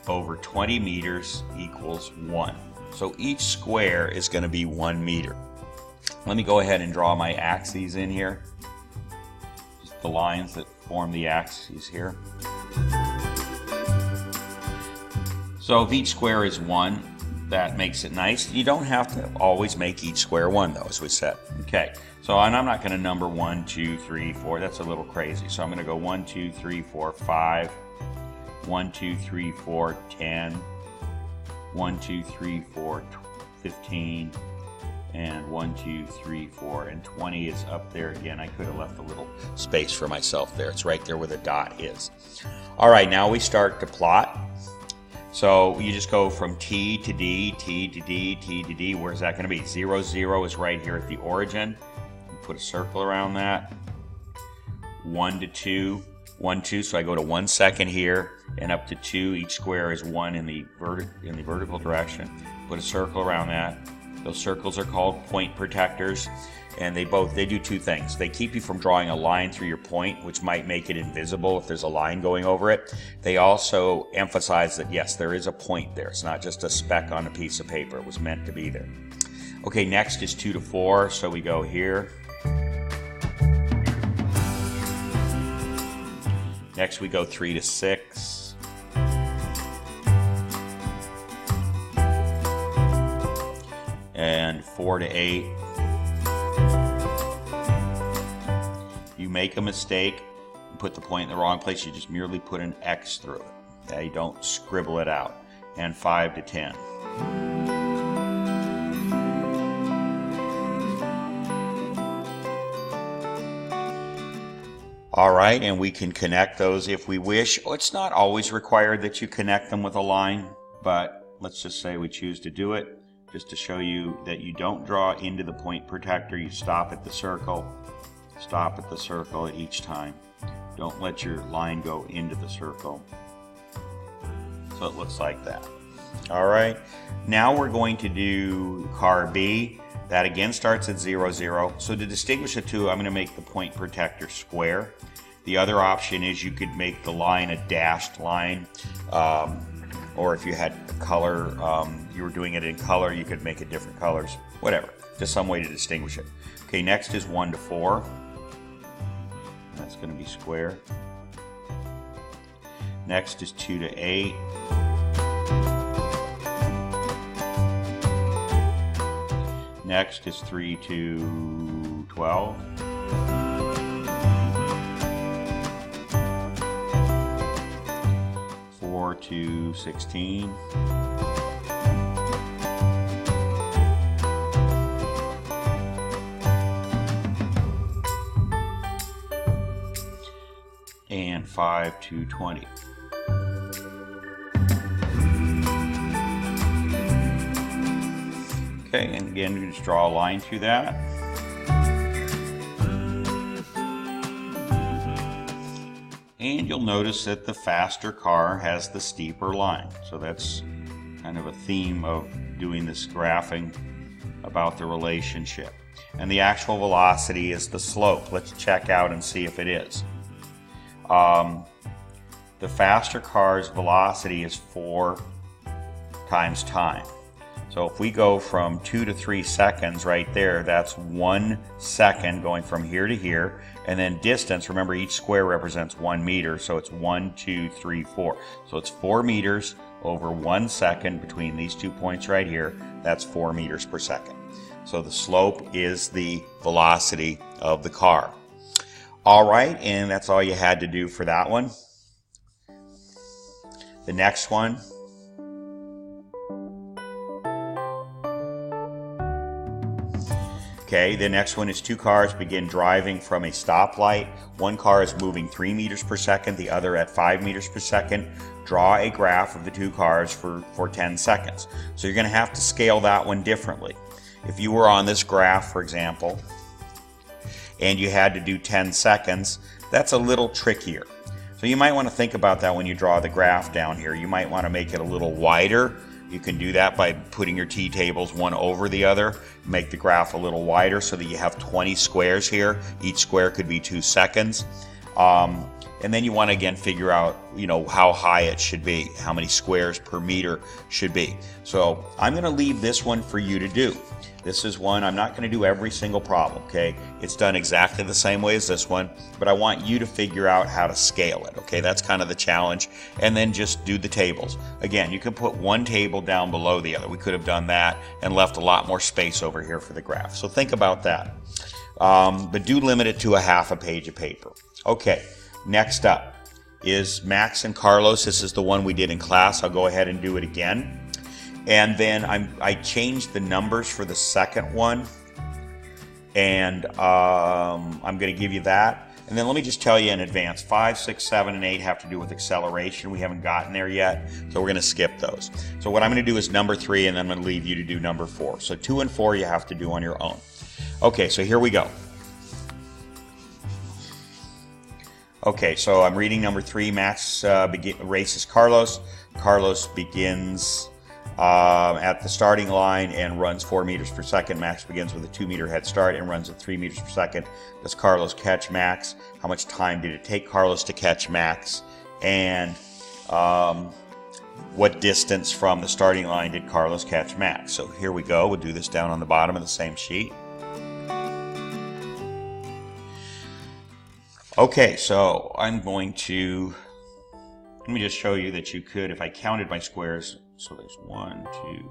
over 20 meters equals 1. So each square is going to be 1 meter. Let me go ahead and draw my axes in here. Just the lines that form the axes here. So if each square is 1, that makes it nice. You don't have to always make each square 1 though, as we said. Okay, so and I'm not going to number 1, 2, 3, 4. That's a little crazy. So I'm going to go 1, 2, 3, 4, 5. 1, 2, 3, 4, 10, 1, 2, 3, 4, 15, and 1, 2, 3, 4, and 20 is up there again. I could have left a little space for myself there. It's right there where the dot is. All right, now we start to plot. So you just go from T to D, T to D, T to D. Where's that going to be? 0, 0 is right here at the origin. Put a circle around that. 1 to 2. 1, 2, so I go to 1 second here, and up to 2. Each square is 1 in the vertical direction. Put a circle around that. Those circles are called point protectors, and they do 2 things. They keep you from drawing a line through your point, which might make it invisible if there's a line going over it. They also emphasize that, yes, there is a point there. It's not just a speck on a piece of paper. It was meant to be there. Okay, next is 2 to 4, so we go here. Next we go 3 to 6. And 4 to 8. You make a mistake, you put the point in the wrong place, you just merely put an X through it. Okay, don't scribble it out. And 5 to 10. All right, and we can connect those if we wish. It's not always required that you connect them with a line, but let's just say we choose to do it, just to show you that you don't draw into the point protector. You stop at the circle at each time. Don't let your line go into the circle. So it looks like that. All right, now we're going to do car B. That again starts at 0, 0. So to distinguish the two, I'm going to make the point protector square. The other option is you could make the line a dashed line, or if you had a color, you were doing it in color, you could make it different colors. Whatever, just some way to distinguish it. Okay, next is 1 to 4. That's going to be square. Next is 2 to 8. Next is 3 to 12. 4 to 16. And 5 to 20. Okay, and again, you just draw a line through that. And you'll notice that the faster car has the steeper line. So that's kind of a theme of doing this graphing about the relationship. And the actual velocity is the slope. Let's check out and see if it is. The faster car's velocity is 4 times time. So if we go from 2 to 3 seconds right there, that's 1 second going from here to here. And then distance, remember each square represents 1 meter, so it's 1, 2, 3, 4. So it's 4 meters over 1 second between these 2 points right here. That's 4 meters per second. So the slope is the velocity of the car. All right, and that's all you had to do for that one. The next one. Okay, the next one is 2 cars begin driving from a stoplight. One car is moving 3 meters per second, the other at 5 meters per second. Draw a graph of the 2 cars for 10 seconds. So you're going to have to scale that one differently. If you were on this graph, for example, and you had to do 10 seconds, that's a little trickier. So you might want to think about that when you draw the graph down here. You might want to make it a little wider. You can do that by putting your t-tables one over the other. Make the graph a little wider so that you have 20 squares here. Each square could be 2 seconds. And then you want to again figure out, how high it should be, how many squares per meter should be. So I'm going to leave this one for you to do. This is one, I'm not going to do every single problem, okay? It's done exactly the same way as this one, but I want you to figure out how to scale it, okay? That's kind of the challenge. And then just do the tables. Again, you can put one table down below the other. We could have done that and left a lot more space over here for the graph. So think about that. But do limit it to a half a page of paper. Okay, next up is Max and Carlos. This is the one we did in class. I'll go ahead and do it again. And then I changed the numbers for the second one, and I'm going to give you that. And then let me just tell you in advance, 5, 6, 7, and 8 have to do with acceleration. We haven't gotten there yet, so we're going to skip those. So what I'm going to do is number 3, and then I'm going to leave you to do number 4. So 2 and 4 you have to do on your own. Okay, so here we go. Okay, so I'm reading number 3. Max races Carlos. Carlos begins at the starting line and runs 4 meters per second. Max begins with a 2 meter head start and runs at 3 meters per second. Does Carlos catch Max? How much time did it take Carlos to catch Max? And what distance from the starting line did Carlos catch Max? So here we go. We'll do this down on the bottom of the same sheet. Okay, so I'm going to, let me just show you that you could, if I counted my squares, so there's 1, 2,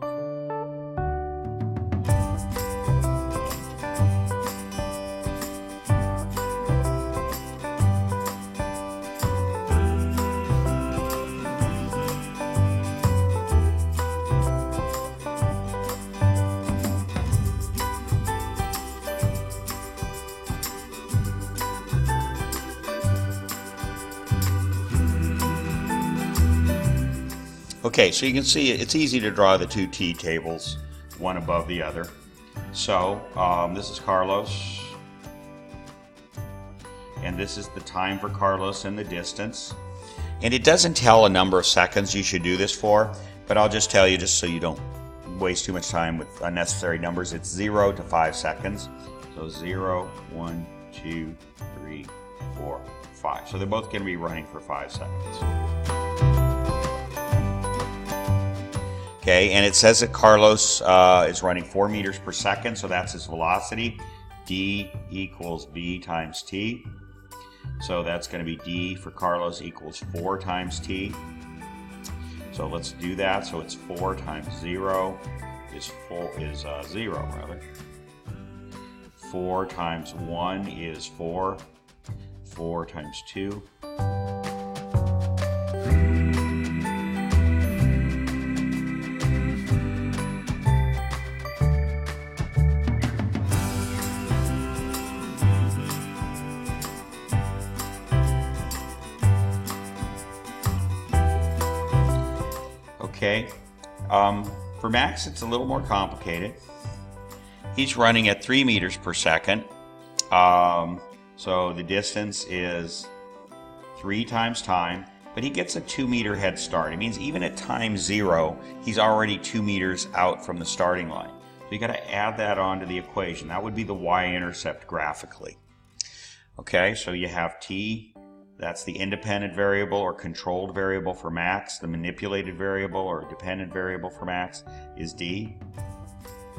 okay, so you can see it's easy to draw the 2 t-tables, one above the other. So this is Carlos, and this is the time for Carlos and the distance. And it doesn't tell a number of seconds you should do this for, but I'll just tell you, just so you don't waste too much time with unnecessary numbers, it's 0 to 5 seconds. So 0, 1, 2, 3, 4, 5. So they're both going to be running for 5 seconds. Okay, and it says that Carlos is running 4 meters per second, so that's his velocity. D equals V times T. So that's going to be D for Carlos equals 4 times T. So let's do that. So it's 4 times 0 is 0 rather. 4 times 1 is 4. 4 times 2. Okay, for Max it's a little more complicated. He's running at 3 meters per second. So the distance is 3 times time, but he gets a 2 meter head start. It means even at time 0, he's already 2 meters out from the starting line. So you got to add that onto the equation. That would be the y-intercept graphically. Okay, so you have T, that's the independent variable or controlled variable for Max. The manipulated variable or dependent variable for Max is D.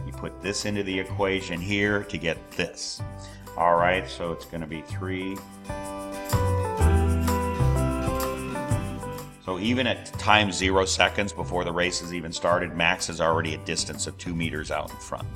You put this into the equation here to get this. All right, so it's going to be 3. So even at time 0 seconds before the race has even started, Max is already a distance of 2 meters out in front.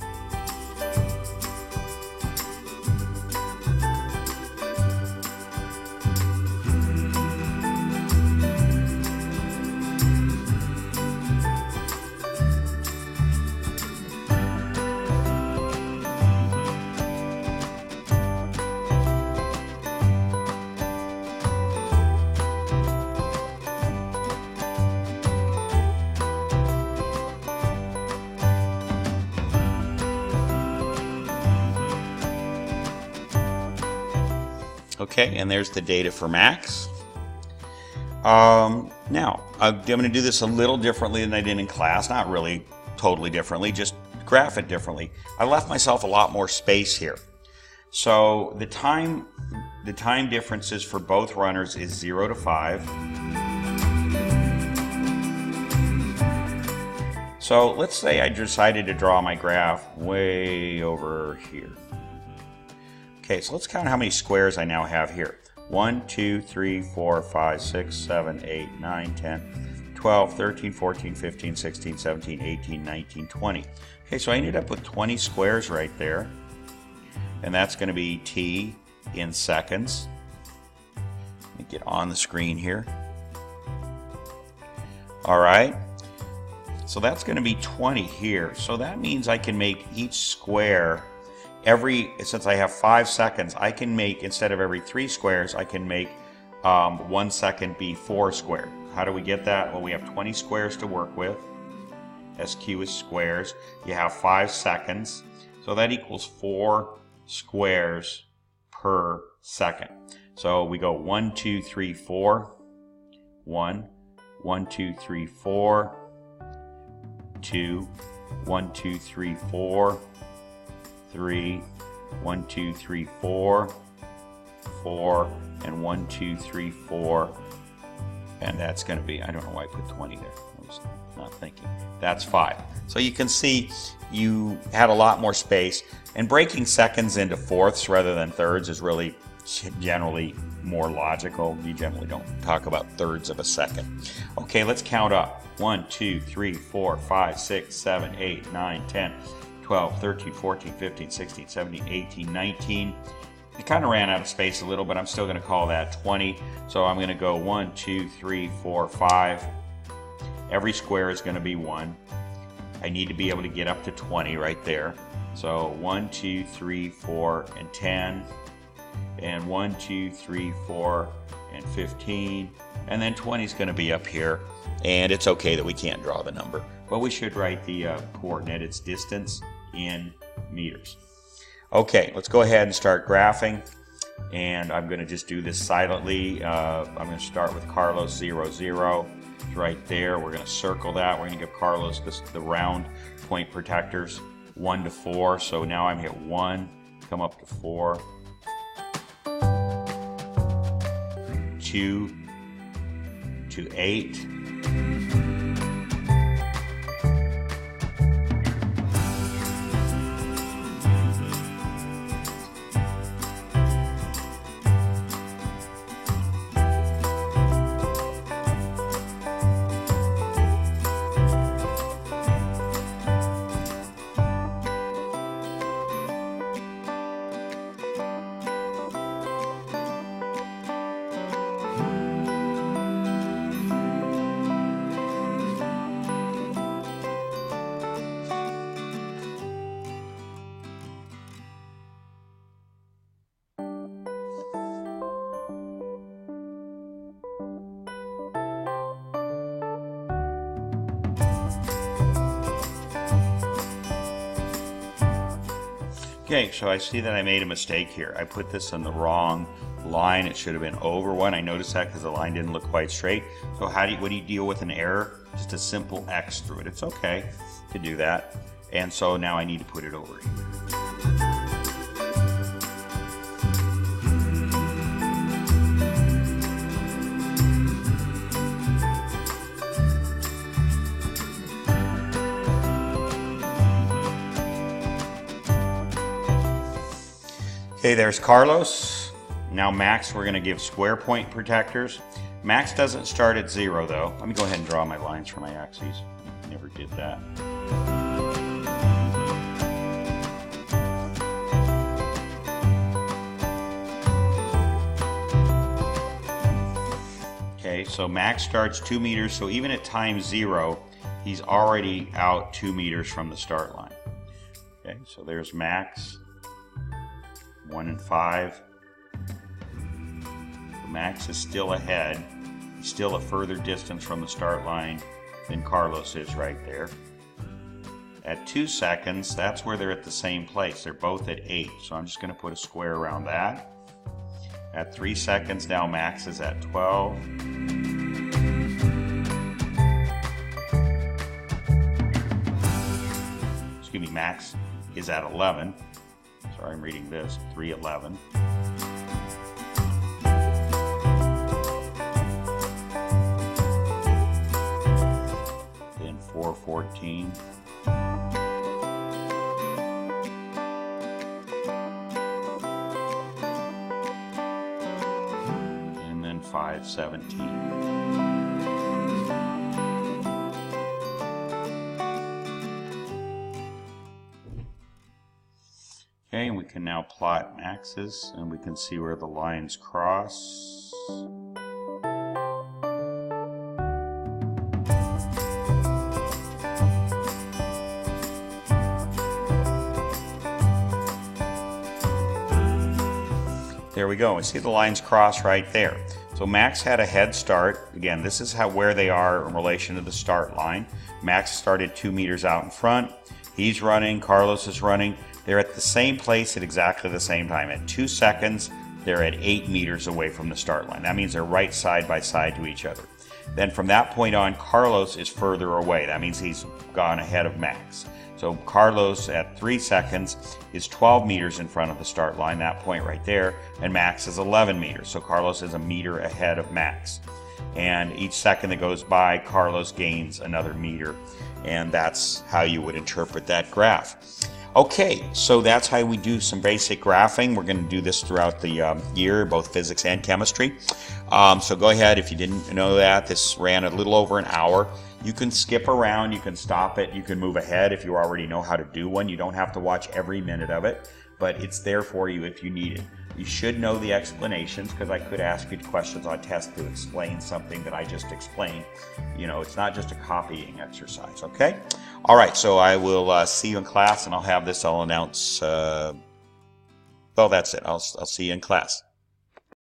Okay, and there's the data for Max. Now, I'm going to do this a little differently than I did in class. Not really totally differently, just graph it differently. I left myself a lot more space here. So the time differences for both runners is 0 to 5. So let's say I decided to draw my graph way over here. Okay, so let's count how many squares I now have here. 1, 2, 3, 4, 5, 6, 7, 8, 9, 10, 12, 13, 14, 15, 16, 17, 18, 19, 20. Okay, so I ended up with 20 squares right there. And that's going to be T in seconds. Let me get on the screen here. All right. So that's going to be 20 here. So that means I can make each square since I have 5 seconds, I can make, instead of every 3 squares, I can make 1 second be 4 squared. How do we get that? Well, we have 20 squares to work with. SQ is squares. You have 5 seconds. So that equals 4 squares per second. So we go 1, 2, 3, 4. 1, 1, 2, 3, 4. 2, 1, 2, 3, 4. 3, 1, 2, 3, 4, 4, and 1, 2, 3, 4, and that's going to be, I don't know why I put 20 there, I was not thinking. That's 5. So you can see you had a lot more space, and breaking seconds into fourths rather than thirds is really generally more logical. You generally don't talk about thirds of a second. Okay, let's count up. 1, 2, 3, 4, 5, 6, 7, 8, 9, 10, 12, 13, 14, 15, 16, 17, 18, 19. I kind of ran out of space a little, but I'm still going to call that 20. So I'm going to go 1, 2, 3, 4, 5. Every square is going to be 1. I need to be able to get up to 20 right there. So 1, 2, 3, 4, and 10. And 1, 2, 3, 4, and 15. And then 20 is going to be up here. And it's okay that we can't draw the number, but we should write the coordinate, its distance, in meters. Okay, let's go ahead and start graphing, and I'm going to just do this silently. I'm going to start with Carlos 0, 0. It's right there. We're going to circle that. We're going to give Carlos the round point protectors 1 to 4. So now I'm at 1, come up to 4, 2 to 8. Okay, so I see that I made a mistake here. I put this on the wrong line. It should have been over one. I noticed that because the line didn't look quite straight. So what do you deal with an error? Just a simple X through it. It's okay to do that. And so now I need to put it over here. Okay, there's Carlos. Now Max, we're going to give square point protectors. Max doesn't start at 0 though. Let me go ahead and draw my lines for my axes. Never did that. Okay, so Max starts 2 meters, so even at time 0, he's already out 2 meters from the start line. Okay, so there's Max. 1 and 5. Max is still ahead. He's still a further distance from the start line than Carlos is right there. At 2 seconds, that's where they're at the same place. They're both at 8, so I'm just going to put a square around that. At 3 seconds, now Max is at 12. Excuse me, Max is at 11. Sorry, I'm reading this. 3:11. Then 4:14. And then 5:17. Okay, and we can now plot Max's, and we can see where the lines cross. There we go. We see the lines cross right there. So Max had a head start. Again, this is where they are in relation to the start line. Max started 2 meters out in front. He's running, Carlos is running. They're at the same place at exactly the same time. At 2 seconds, they're at 8 meters away from the start line. That means they're right side by side to each other. Then from that point on, Carlos is further away. That means he's gone ahead of Max. So Carlos at 3 seconds is 12 meters in front of the start line, that point right there, and Max is 11 meters. So Carlos is a meter ahead of Max. And each second that goes by, Carlos gains another meter. And that's how you would interpret that graph. Okay, so that's how we do some basic graphing. We're going to do this throughout the year, both physics and chemistry. So go ahead, if you didn't know that, this ran a little over an hour. You can skip around, you can stop it, you can move ahead if you already know how to do one. You don't have to watch every minute of it, but it's there for you if you need it. You should know the explanations, because I could ask you questions on test to explain something that I just explained. You know, it's not just a copying exercise, okay? All right, so I will see you in class, and I'll have this, I'll announce, well, that's it. I'll see you in class.